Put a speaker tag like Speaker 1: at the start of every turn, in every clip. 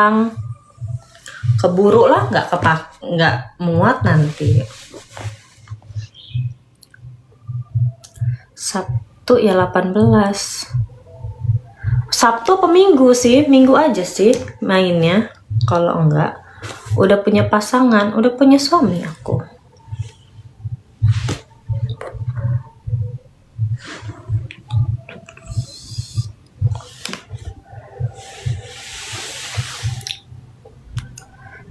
Speaker 1: doang. Keburu lah, nggak muat nanti. Sabtu ya 18. Sabtu apa Minggu sih? Minggu aja sih mainnya. Kalau enggak, udah punya pasangan, udah punya suami aku.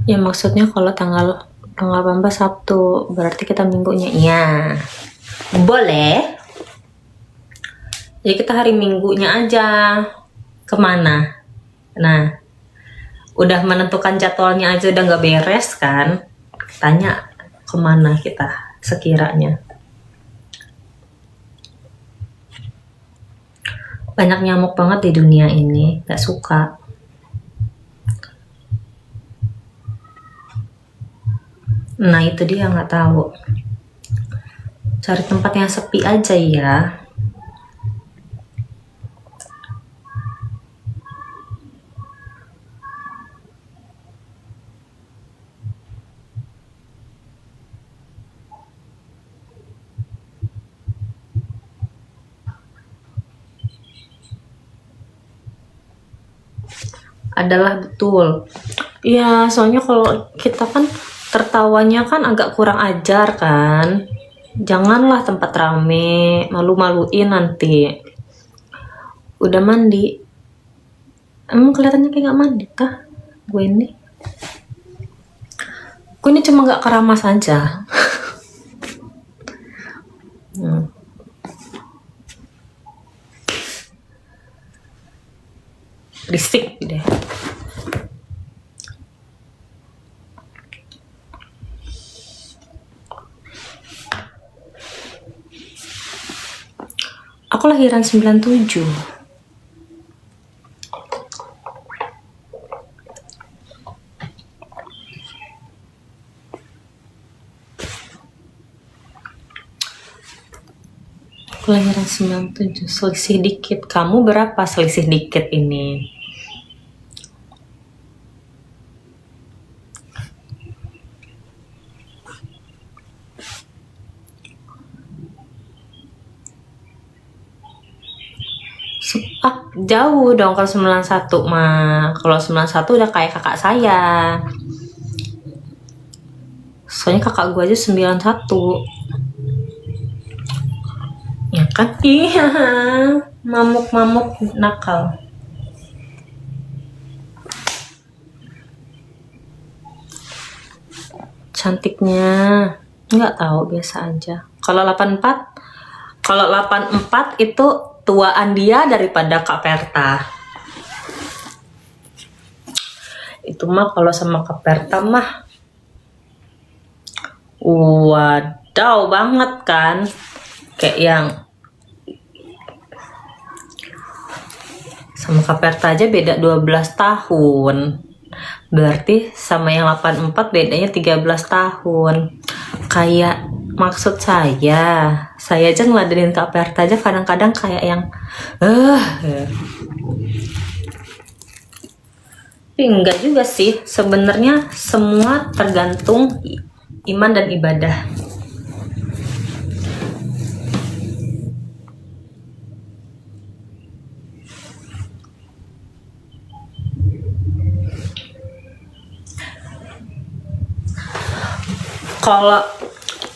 Speaker 1: Ya maksudnya kalau tanggal 18 Sabtu, berarti kita minggunya. Ya, boleh. Ya kita hari minggunya aja. Kemana? Nah, udah menentukan jadwalnya aja udah nggak beres kan? Tanya kemana kita sekiranya. Banyak nyamuk banget di dunia ini, nggak suka. Nah itu dia, nggak tahu. Cari tempat yang sepi aja ya. Adalah betul. Ya soalnya kalau kita kan tertawanya kan agak kurang ajar kan. Janganlah tempat rame, malu-maluin nanti. Udah mandi? Emang kelihatannya kayak gak mandi kah? Gue ini cuma gak keramas aja. Risik deh. Aku lahiran 97. Kelahiran 97, selisih dikit. Kamu berapa selisih dikit ini? Jauh dong kalau 91 mah. Kalau 91 udah kayak kakak saya. Soalnya kakak gue aja 91. Ya kan? Iya, mamuk-mamuk nakal. Cantiknya nggak tahu, biasa aja. Kalau 84 itu tuaan dia daripada Kak Perta. Itu mah kalau sama Kak Perta mah wadaw banget kan. Kayak yang sama Kak Perta aja beda 12 tahun. Berarti sama yang 84 bedanya 13 tahun. Kayak maksud saya aja ngeladenin Kak Perta aja kadang-kadang kayak yang Tapi enggak juga sih. Sebenarnya semua tergantung iman dan ibadah.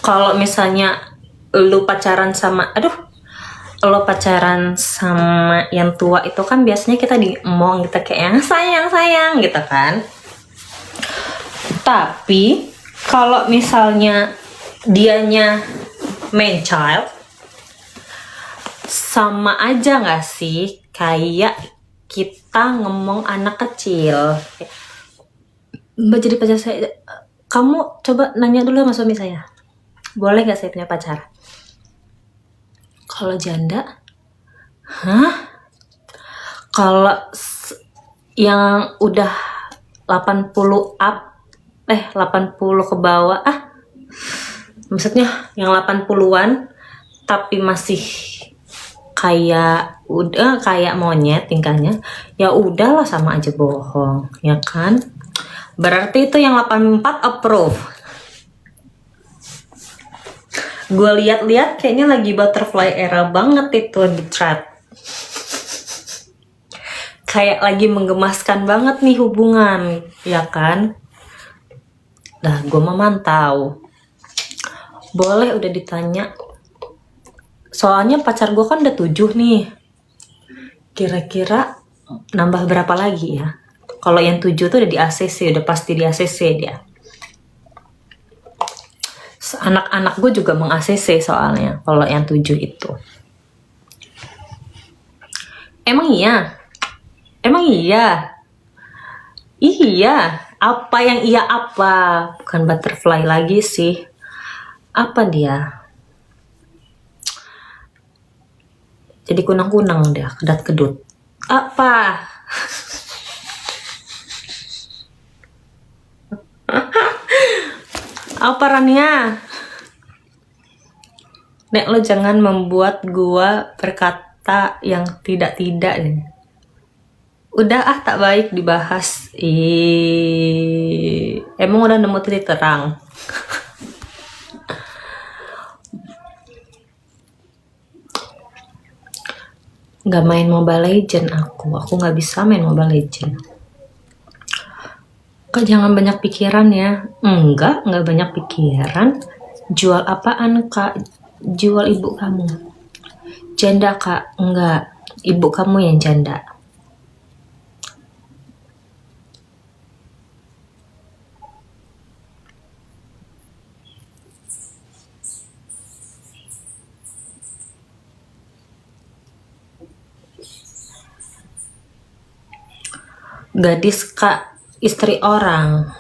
Speaker 1: Kalau misalnya lu pacaran sama yang tua itu kan biasanya kita diomong, kita kayak yang sayang gitu kan. Tapi kalau misalnya dianya man child, sama aja nggak sih kayak kita ngomong anak kecil. Mbak jadi pacar saya, kamu coba nanya dulu sama suami saya, boleh gak saya punya pacar? Kalau janda, kalau yang udah 80 ke bawah, maksudnya yang 80-an tapi masih kayak monyet tingkahnya, ya udahlah sama aja bohong, ya kan? Berarti itu yang 84 approve. Gue lihat-lihat kayaknya lagi butterfly era banget itu di thread. Kayak lagi menggemaskan banget nih hubungan, ya kan? Nah, gue memantau. Boleh udah ditanya. Soalnya pacar gue kan udah 7 nih. Kira-kira nambah berapa lagi ya? Kalau yang 7 tuh udah di ACC, udah pasti di ACC dia. Anak-anak gue juga meng-ACC soalnya, kalau yang 7 itu. Emang iya? Emang iya? Iya. Apa yang iya apa? Bukan butterfly lagi sih. Apa dia? Jadi kunang-kunang dia, kedat-kedut. Apa? Apa Rania? Nek, lo jangan membuat gua berkata yang tidak-tidak nih. Udah tak baik dibahas. Emang udah nemu titik terang. Gak main Mobile Legend aku gak bisa main Mobile Legend. Kak jangan banyak pikiran ya. Enggak banyak pikiran. Jual apaan kak? Jual ibu kamu. Janda kak? Enggak, ibu kamu yang janda. Gadis kak, istri orang.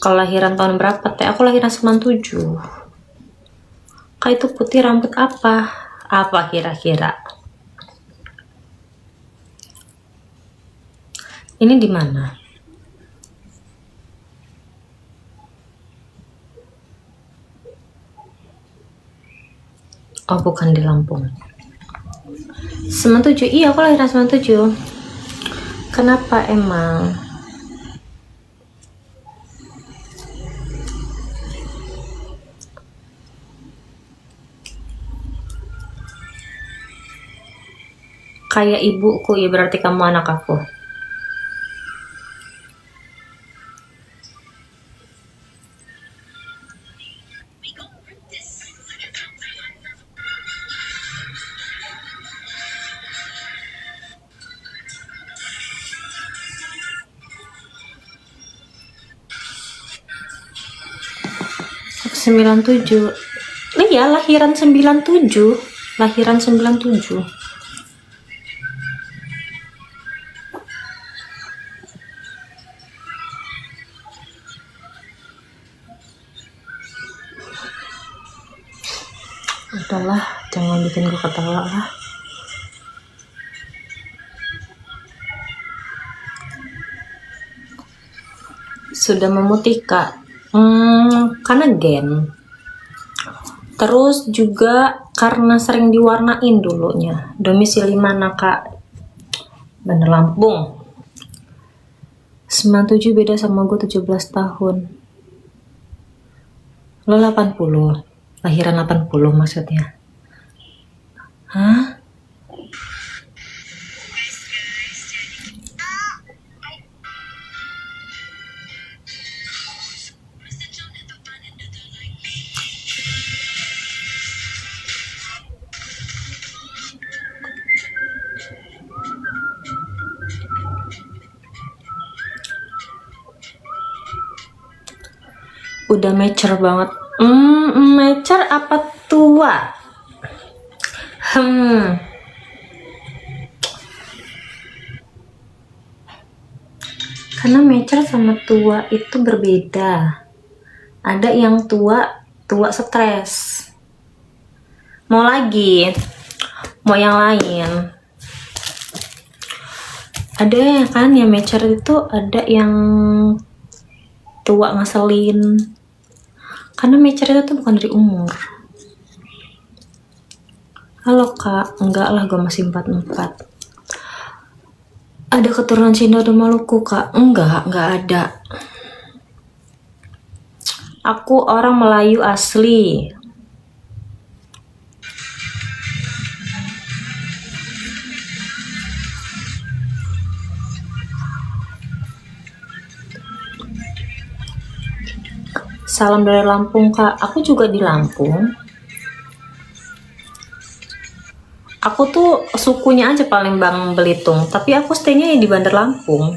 Speaker 1: Kelahiran tahun berapa teh? Aku lahiran 97. Kak itu putih rambut apa? Apa kira-kira? Ini di mana? Oh bukan di Lampung. 97, iya aku lahiran 97. Kenapa emang? Kayak ibuku, ya berarti kamu anak aku. Aku 97. Iya, lahiran 97. Lahiran 97. Udahlah, jangan bikin gue ketawa lah. Sudah memutih kak. Karena gen. Terus juga karena sering diwarnain dulunya. Domisili mana kak? Bener Lampung. 97 beda sama gue 17 tahun. Lo 80. Lahiran 80 maksudnya. Hah? Udah mature banget. Mature apa tua? Karena mature sama tua itu berbeda. Ada yang tua stres. Mau lagi? Mau yang lain? Ada ya kan yang mature itu, ada yang tua ngeselin. Karena mature itu tuh bukan dari umur. Halo kak, enggak lah, gue masih 44. Ada keturunan Cina dan Maluku kak? Enggak ada. Aku orang Melayu asli. Salam dari Lampung kak. Aku juga di Lampung. Aku tuh sukunya aja Palembang Belitung, tapi aku stay-nya di Bandar Lampung.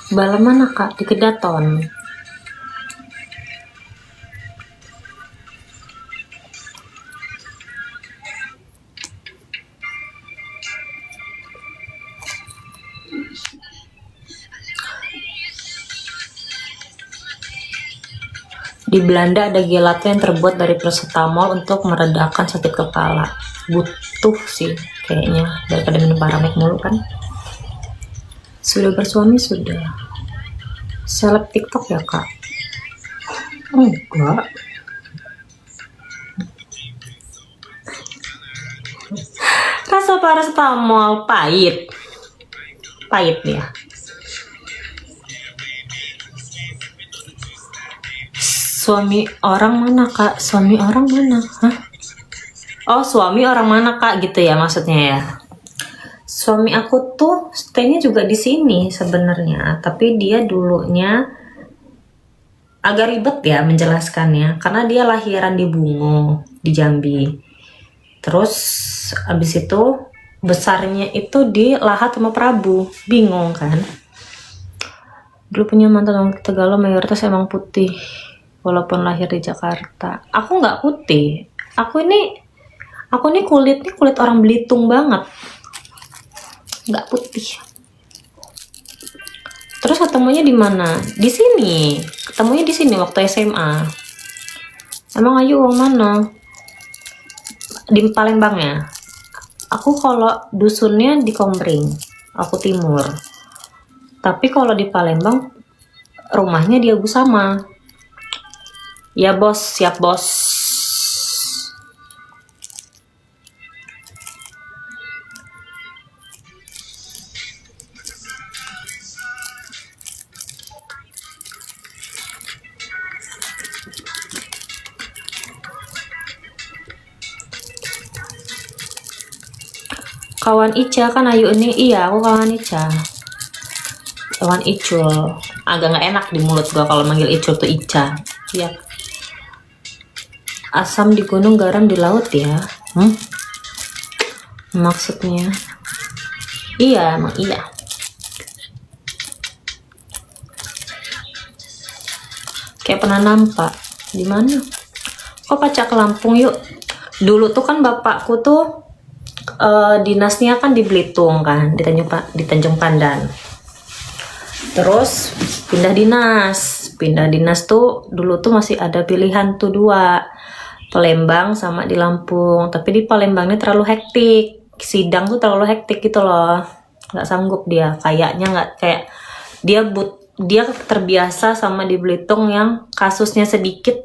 Speaker 1: Bala mana kak? Di Kedaton. Di Belanda ada gelato yang terbuat dari paracetamol untuk meredakan sakit kepala. Butuh sih kayaknya, daripada minum Paramek mulu kan. Sudah bersuami sudah. Seleb TikTok ya kak? Enggak. Rasa paracetamol pahit. Pahit ya. Suami orang mana kak? Suami orang mana? Hah? Oh, suami orang mana kak? Gitu ya maksudnya ya. Suami aku tuh stay-nya juga di sini sebenarnya, tapi dia dulunya agak ribet ya menjelaskannya, karena dia lahiran di Bungo, di Jambi. Terus abis itu besarnya itu di Lahat sama Prabu, bingung kan. Dulu punya mantan orang Tegalau mayoritas emang putih, walaupun lahir di Jakarta. Aku nggak putih, aku ini kulitnya kulit orang Belitung banget, nggak putih. Terus ketemunya di mana? Di sini. Ketemunya di sini waktu SMA. Emang Ayu orang mana? Di Palembang ya. Aku kalau dusunnya di Komering, aku timur. Tapi kalau di Palembang rumahnya di Abu Sama. Ya bos, siap bos. Kawan Ica kan Ayu ini, iya aku kawan Ica. Kawan Icul, agak nggak enak di mulut gua kalau manggil Icul tuh Ica. Iya. Asam di gunung, garam di laut ya. Maksudnya? Iya, emang iya. Kayak pernah nampak. Di mana? Kok pacak ke Lampung yuk. Dulu tuh kan bapakku tuh dinasnya kan di Belitung kan, di Tanjung Pandan. Terus pindah dinas tuh dulu tuh masih ada pilihan tuh dua, Palembang sama di Lampung. Tapi di Palembang ini terlalu hektik, sidang tuh terlalu hektik gitu loh, nggak sanggup dia, kayaknya nggak, kayak dia terbiasa sama di Belitung yang kasusnya sedikit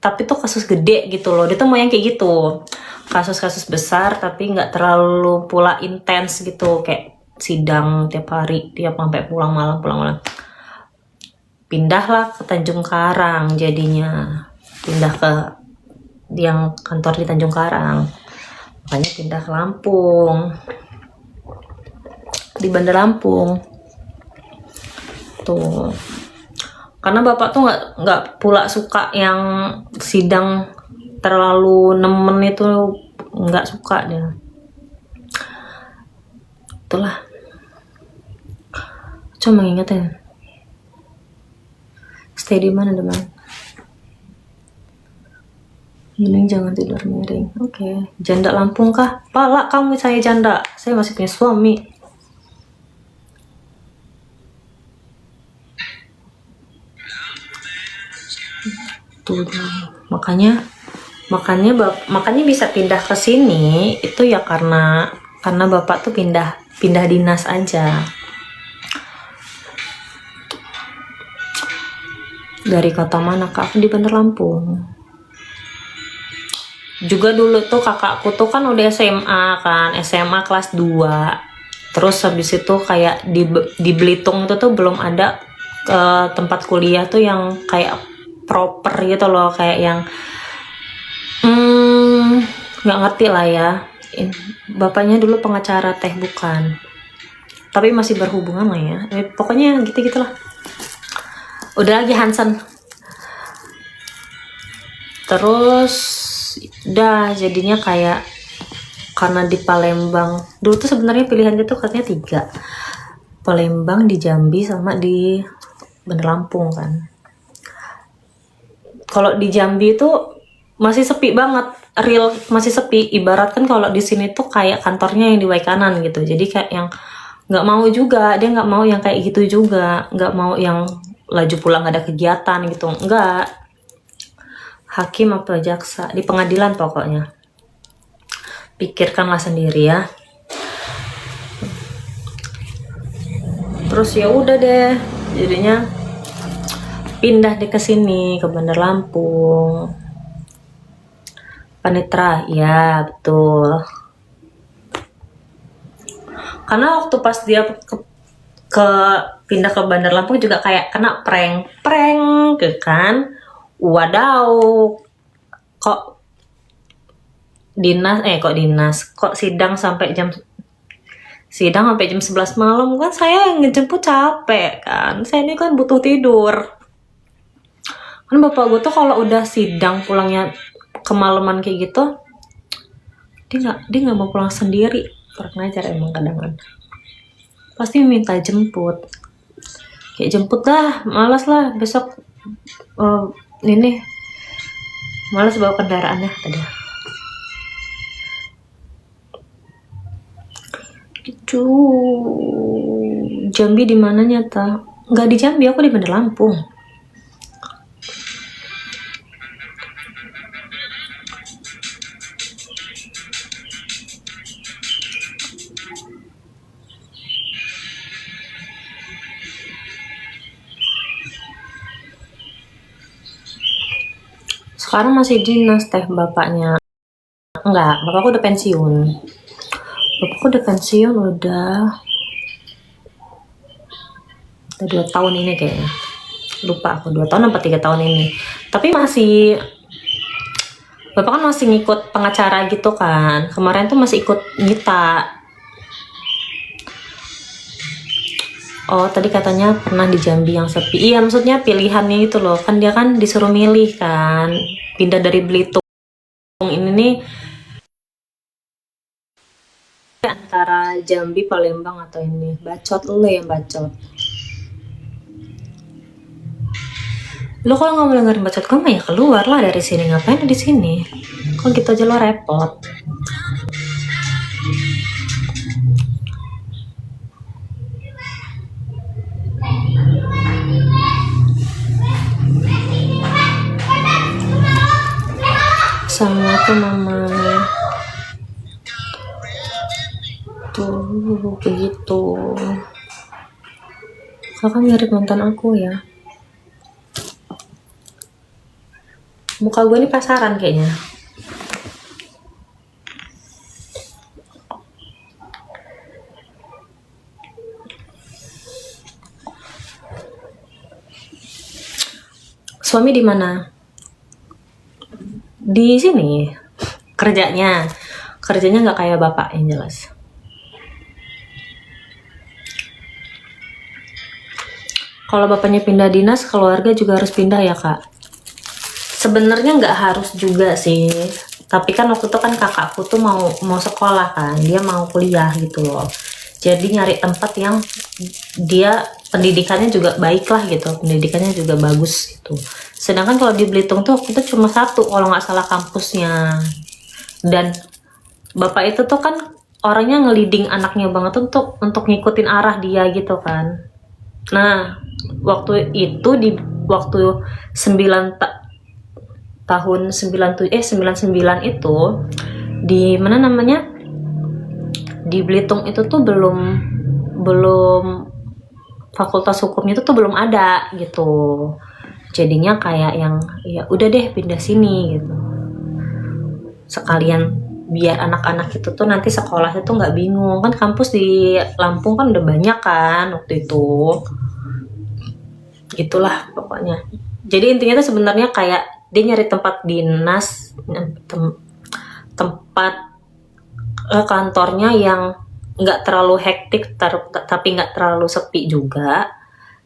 Speaker 1: tapi tuh kasus gede gitu loh. Dia tuh mau yang kayak gitu, kasus-kasus besar tapi nggak terlalu pula intens gitu, kayak sidang tiap hari, tiap sampai pulang malam. Pindahlah ke Tanjung Karang, jadinya pindah ke yang kantor di Tanjung Karang, makanya pindah ke Lampung, di Bandar Lampung tuh. Karena bapak tuh nggak pula suka yang sidang terlalu nemen itu, nggak suka dia. Itulah. Cuma ingetin. Stay di mana teman? Mending jangan tidur miring. Oke. Janda Lampung kah? Pala kamu, saya janda. Saya masih punya suami. Tuh, makanya Makanya bisa pindah ke sini itu ya karena bapak tuh pindah dinas aja. Dari kota mana kak? Aku di Bandar Lampung. Juga dulu tuh kakakku tuh kan udah SMA kelas 2. Terus habis itu kayak di Belitung itu tuh belum ada tempat kuliah tuh yang kayak proper gitu loh, kayak yang nggak ngerti lah ya. Bapaknya dulu pengacara teh bukan, tapi masih berhubungan lah ya. Pokoknya gitu-gitulah. Udah lagi Hansen. Terus udah jadinya kayak karena di Palembang dulu tuh sebenarnya pilihannya tuh katanya 3, Palembang, di Jambi, sama di Bandar Lampung kan. Kalau di Jambi itu masih sepi banget, real masih sepi. Ibarat kan kalau di sini tuh kayak kantornya yang di Waikanan gitu, jadi kayak yang nggak mau juga, dia nggak mau yang kayak gitu juga, nggak mau yang laju pulang nggak ada kegiatan gitu, enggak. Hakim apa jaksa di pengadilan pokoknya, pikirkanlah sendiri ya. Terus ya udah deh, jadinya pindah deh ke sini, ke Bandar Lampung. Panitra, ya betul. Karena waktu pas dia pindah ke Bandar Lampung juga kayak kena prank kan. Wadaw, kok sidang sampai jam 11 malam kan, saya yang ngejemput capek kan, saya ini kan butuh tidur kan. Bapak gue tuh kalau udah sidang pulangnya kemalaman kayak gitu, dia nggak mau pulang sendiri, kurang ajar emang. Kadang pasti minta jemput, kayak jemput dah, malas lah besok. Ini malas bawa kendaraannya tadi. Itu Jambi di mana nyata? Nggak di Jambi, aku di Bandar Lampung. Sekarang masih dinas teh bapaknya. Enggak, bapakku udah pensiun. Udah 2 tahun ini kayaknya. Lupa aku 2 tahun apa 3 tahun ini. Tapi bapak kan masih ngikut pengacara gitu kan. Kemarin tuh masih ikut nyita. Oh, tadi katanya pernah di Jambi yang sepi. Iya, maksudnya pilihannya itu loh. Kan dia kan disuruh milih kan. Pindah dari Belitung ini nih antara Jambi, Palembang atau ini. Bacot lo yang bacot. Lo kalau nggak mau dengerin bacot gue mah ya keluar lah dari sini. Ngapain di sini? Kok gitu aja lo repot. Assalamualaikum mama. Tuh begitu. Kakak mirip mantan aku ya. Muka gue ini pasaran kayaknya. Suami di mana? Di sini. Kerjanya nggak kayak bapak yang jelas. Kalau bapaknya pindah dinas, keluarga juga harus pindah ya kak? Sebenarnya nggak harus juga sih, tapi kan waktu itu kan kakakku tuh mau sekolah kan, dia mau kuliah gitu loh. Jadi nyari tempat yang dia pendidikannya juga baik lah gitu, pendidikannya juga bagus gitu. Sedangkan kalau di Belitung tuh waktu itu cuma 1 kalau nggak salah kampusnya. Dan bapak itu tuh kan orangnya ngeliding anaknya banget untuk ngikutin arah dia gitu kan. Nah waktu itu waktu tahun 99 itu di mana namanya, di Belitung itu tuh belum fakultas hukumnya itu tuh belum ada gitu. Jadinya kayak yang ya udah deh pindah sini gitu. Sekalian biar anak-anak itu tuh nanti sekolahnya tuh nggak bingung, kan kampus di Lampung kan udah banyak kan waktu itu. Gitulah pokoknya. Jadi intinya tuh sebenarnya kayak dia nyari tempat dinas, tempat kantornya yang nggak terlalu hektik tapi nggak terlalu sepi juga,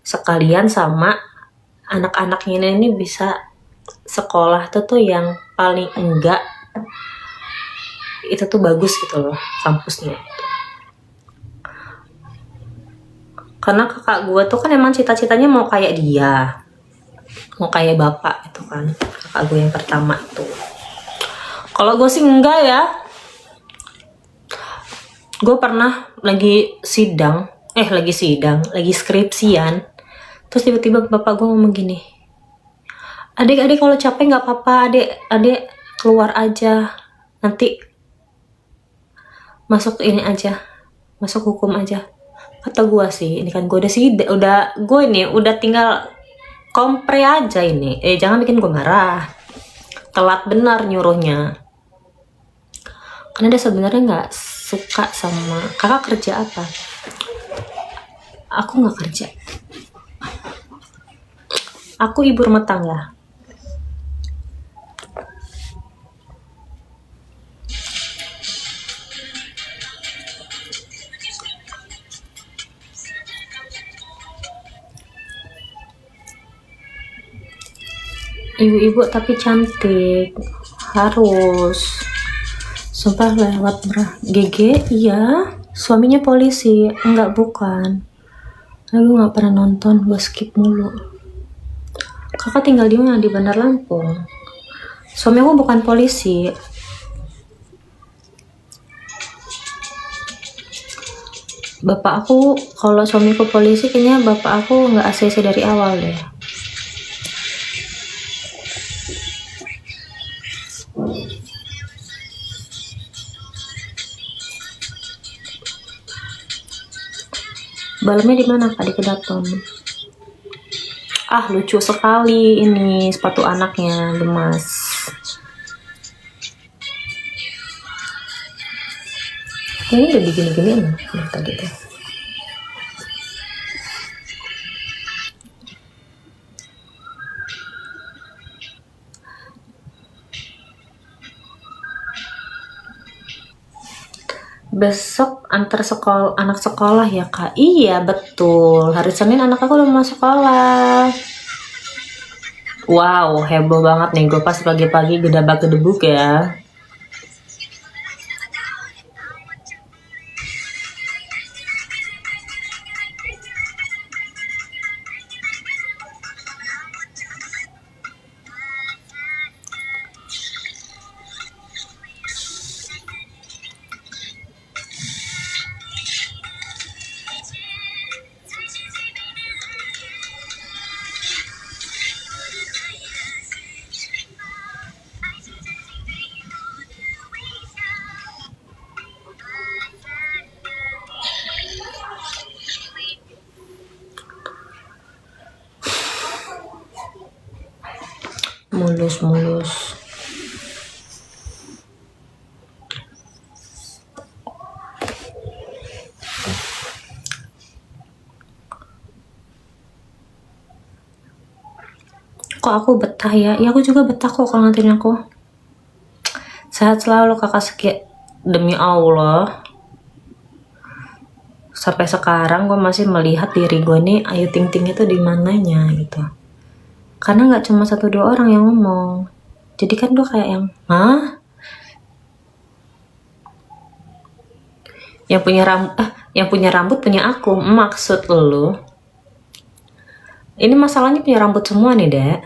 Speaker 1: sekalian sama anak-anaknya ini bisa sekolah tuh yang paling enggak itu tuh bagus gitu loh kampusnya. Karena kakak gue tuh kan emang cita-citanya mau kayak dia, mau kayak bapak itu kan, kakak gue yang pertama tuh. Kalau gue sih enggak ya. Gue pernah lagi skripsian, terus tiba-tiba bapak gue ngomong gini, adik kalau capek nggak apa-apa, adik keluar aja, nanti masuk hukum aja. Kata gue sih, ini kan gue udah tinggal kompre aja ini, jangan bikin gue marah, telat benar nyuruhnya. Karena dia sebenarnya nggak suka sama kakak. Kerja apa? Aku nggak kerja, aku ibu rumah tangga. Ibu-ibu tapi cantik, harus. Sumpah lewat GG, iya. Suaminya polisi, enggak bukan. Aku nggak pernah nonton, gue skip mulu. Kakak tinggal di mana? Di Bandar Lampung. Suami aku bukan polisi. Bapak aku, kalau suamiku polisi, kayaknya bapak aku nggak ACC dari awal deh. Balemnya di mana Kak? Di Kedaton. Ah, lucu sekali ini sepatu anaknya, gemas. Ini udah digini-giniin tadi tuh. Besok antar anak sekolah ya Kak? Iya betul, hari Senin anak aku udah mau sekolah. Wow, heboh banget nih gue pas pagi-pagi gedebak-gedebuk ya. Mulus. Kok aku betah ya? Ya aku juga betah kok kalau nganterin aku. Sehat selalu kakak sekian, demi Allah. Sampai sekarang gue masih melihat diri gue nih Ayu Ting Ting itu di mananya gitu. Karena nggak cuma 1-2 orang yang ngomong. Jadi kan gue kayak yang, hah? Yang punya rambut punya aku. Maksud lo? Ini masalahnya punya rambut semua nih, Dek.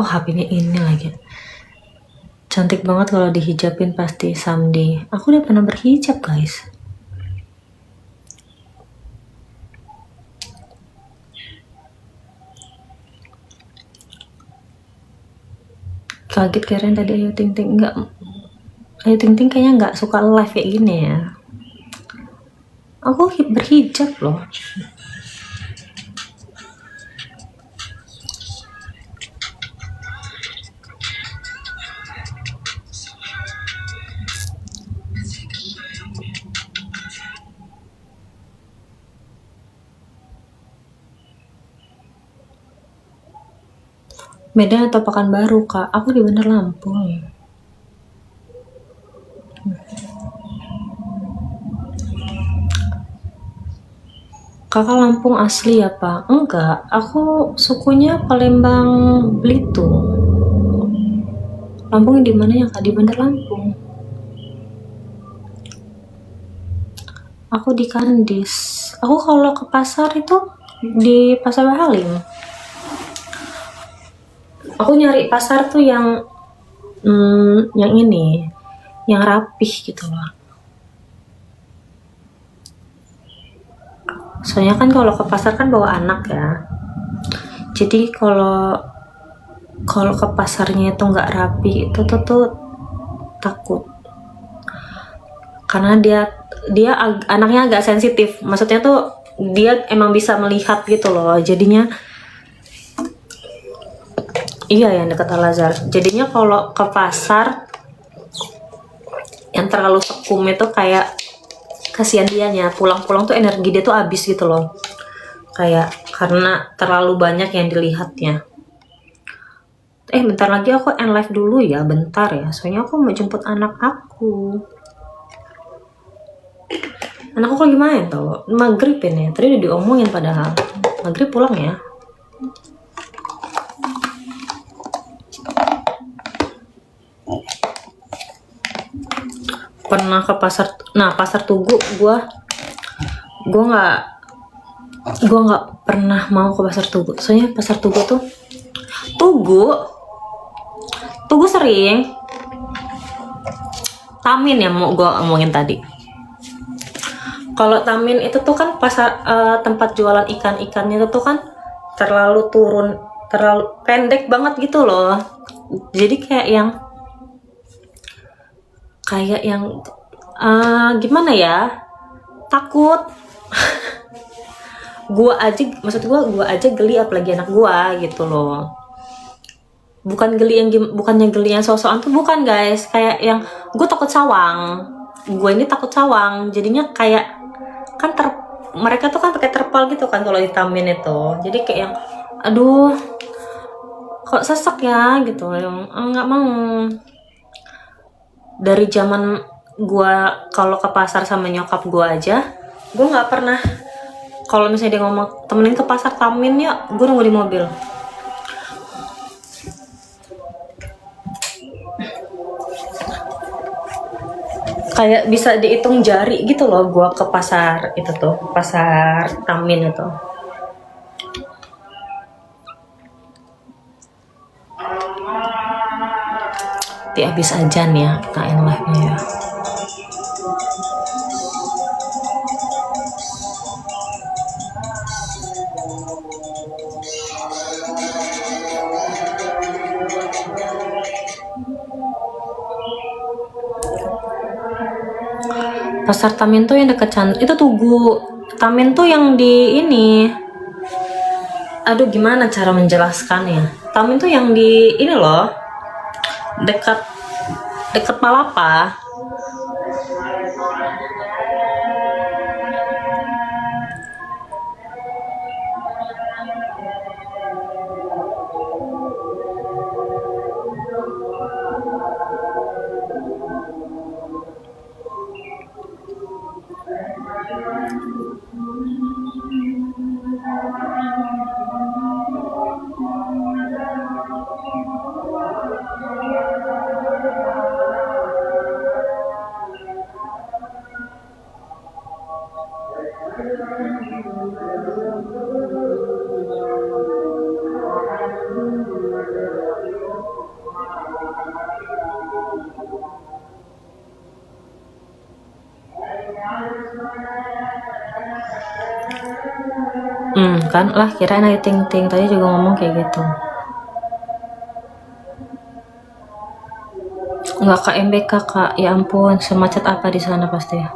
Speaker 1: Oh, HP-nya ini lagi. Cantik banget kalau dihijabin pasti Samdi. Aku udah pernah berhijab, guys. Kaget keren tadi Ayu Ting Ting. Enggak, Ayu Ting Ting kayaknya nggak suka live kayak gini ya. Aku berhijab loh. Medan atau Pekanbaru, Kak? Aku di Bandar Lampung. Kakak Lampung asli ya, Pak? Enggak, aku sukunya Palembang Belitung. Lampung di mana ya, Kak? Di Bandar Lampung. Aku di Kandis. Aku kalau ke pasar itu di Pasar Bahalim. Aku nyari pasar tuh yang ini, yang rapih gitu loh. Soalnya kan kalau ke pasar kan bawa anak ya. Jadi kalau ke pasarnya itu nggak rapi, itu tuh takut. Karena dia anaknya agak sensitif. Maksudnya tuh dia emang bisa melihat gitu loh. Jadinya iya, yang dekat Al-Azhar. Jadinya kalau ke pasar yang terlalu sekum itu kayak kasihan dianya, pulang-pulang tuh energi dia tuh habis gitu loh. Kayak karena terlalu banyak yang dilihatnya. Bentar lagi aku end live dulu ya, bentar ya. Soalnya aku mau jemput anak aku. Anak aku lagi main tau, maghrib ini. Tadi udah diomongin padahal. Maghrib pulang ya. Pernah ke pasar, pasar Tugu gue nggak pernah mau ke pasar Tugu. Soalnya pasar Tugu sering Tamin ya, mau gue omongin tadi. Kalau Tamin itu tuh kan pasar tempat jualan ikan-ikannya itu tuh kan terlalu pendek banget gitu loh. Jadi kayak yang gimana ya, takut. Gua aja geli, apalagi anak gua gitu loh. Bukannya geli yang sosokan tuh, bukan guys. Kayak yang gue takut sawang. Gue ini takut sawang, jadinya kayak kan mereka tuh kan pakai terpal gitu kan kalau di Tamin itu. Jadi kayak yang aduh kok sesek ya gitu, yang nggak mau. Dari zaman gue kalau ke pasar sama nyokap gue aja, gue nggak pernah, kalau misalnya dia ngomong temenin ke pasar Tamin ya, gue nunggu di mobil. Kayak bisa dihitung jari gitu loh gue ke pasar itu tuh, pasar Tamin itu. Di habis ajan ya kita end live-nya ya. Pasar Tamin tuh yang dekat itu Tugu. Tamin tuh yang di ini. Aduh, gimana cara menjelaskannya? Tamin tuh yang di ini loh. Dekat Palapa. Kan lah, kirain Ayu Ting Ting tadi juga ngomong kayak gitu. Nggak KMBK kak, ya ampun, semacet apa di sana pasti ya.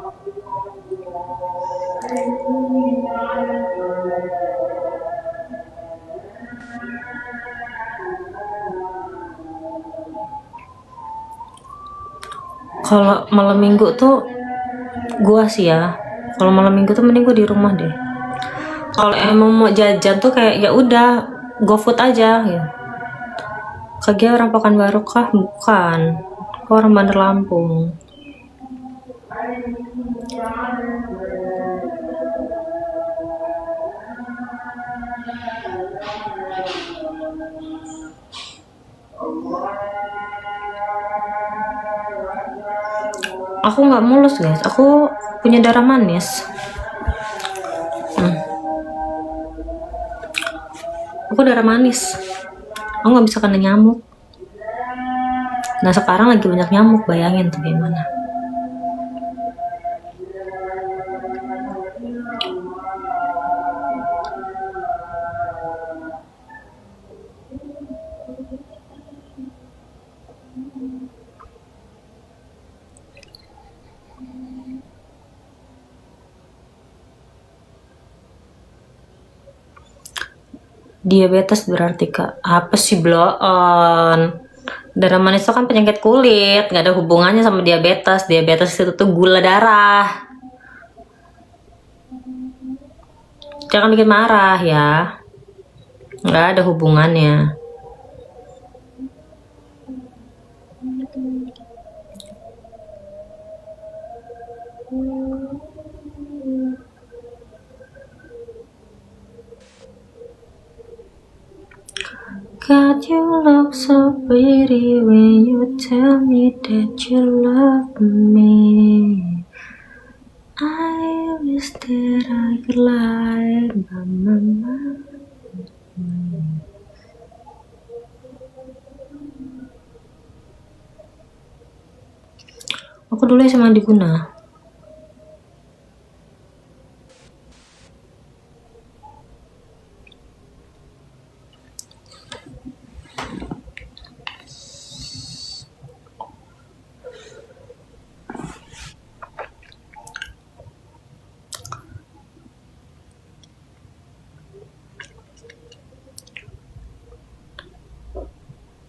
Speaker 1: Kalau malam minggu tuh gua sih ya, kalau malam minggu tuh mending gua di rumah deh. Kalau emang mau jajan tuh kayak ya udah GoFood aja ya. Kayak orang Pekanbaru kah? Bukan, Gua orang Bandar Lampung. Aku nggak mulus guys, aku punya darah manis. Aku darah manis, aku nggak bisa kena nyamuk. Nah sekarang lagi banyak nyamuk, bayangin tuh gimana. Diabetes berarti kak, apa sih bloon? Darah manis itu kan penyakit kulit, nggak ada hubungannya sama diabetes. Diabetes itu tuh gula darah. Jangan bikin marah ya, nggak ada hubungannya. God, you look so pretty when you tell me that you love me. I wish that I could lie, mama. Aku dulu SMA di Guna.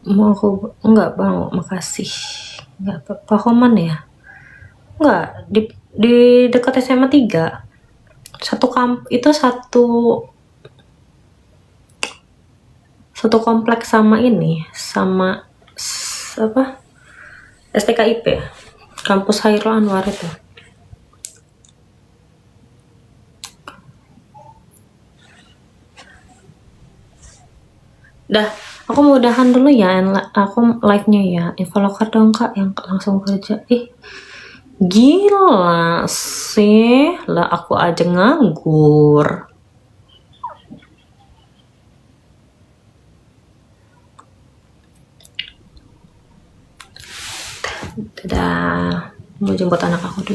Speaker 1: Mau aku enggak bang, makasih. Enggak Pahoman ya? Enggak, di dekat SMA 3. Itu satu kompleks sama ini, sama apa? STKIP, kampus Hairul Anwar itu. Dah, aku mau udahan dulu ya, aku live-nya ya. Involoker dong kak, yang langsung kerja. Gila sih, lah aku aja nganggur. Dadah, mau jemput anak aku dulu.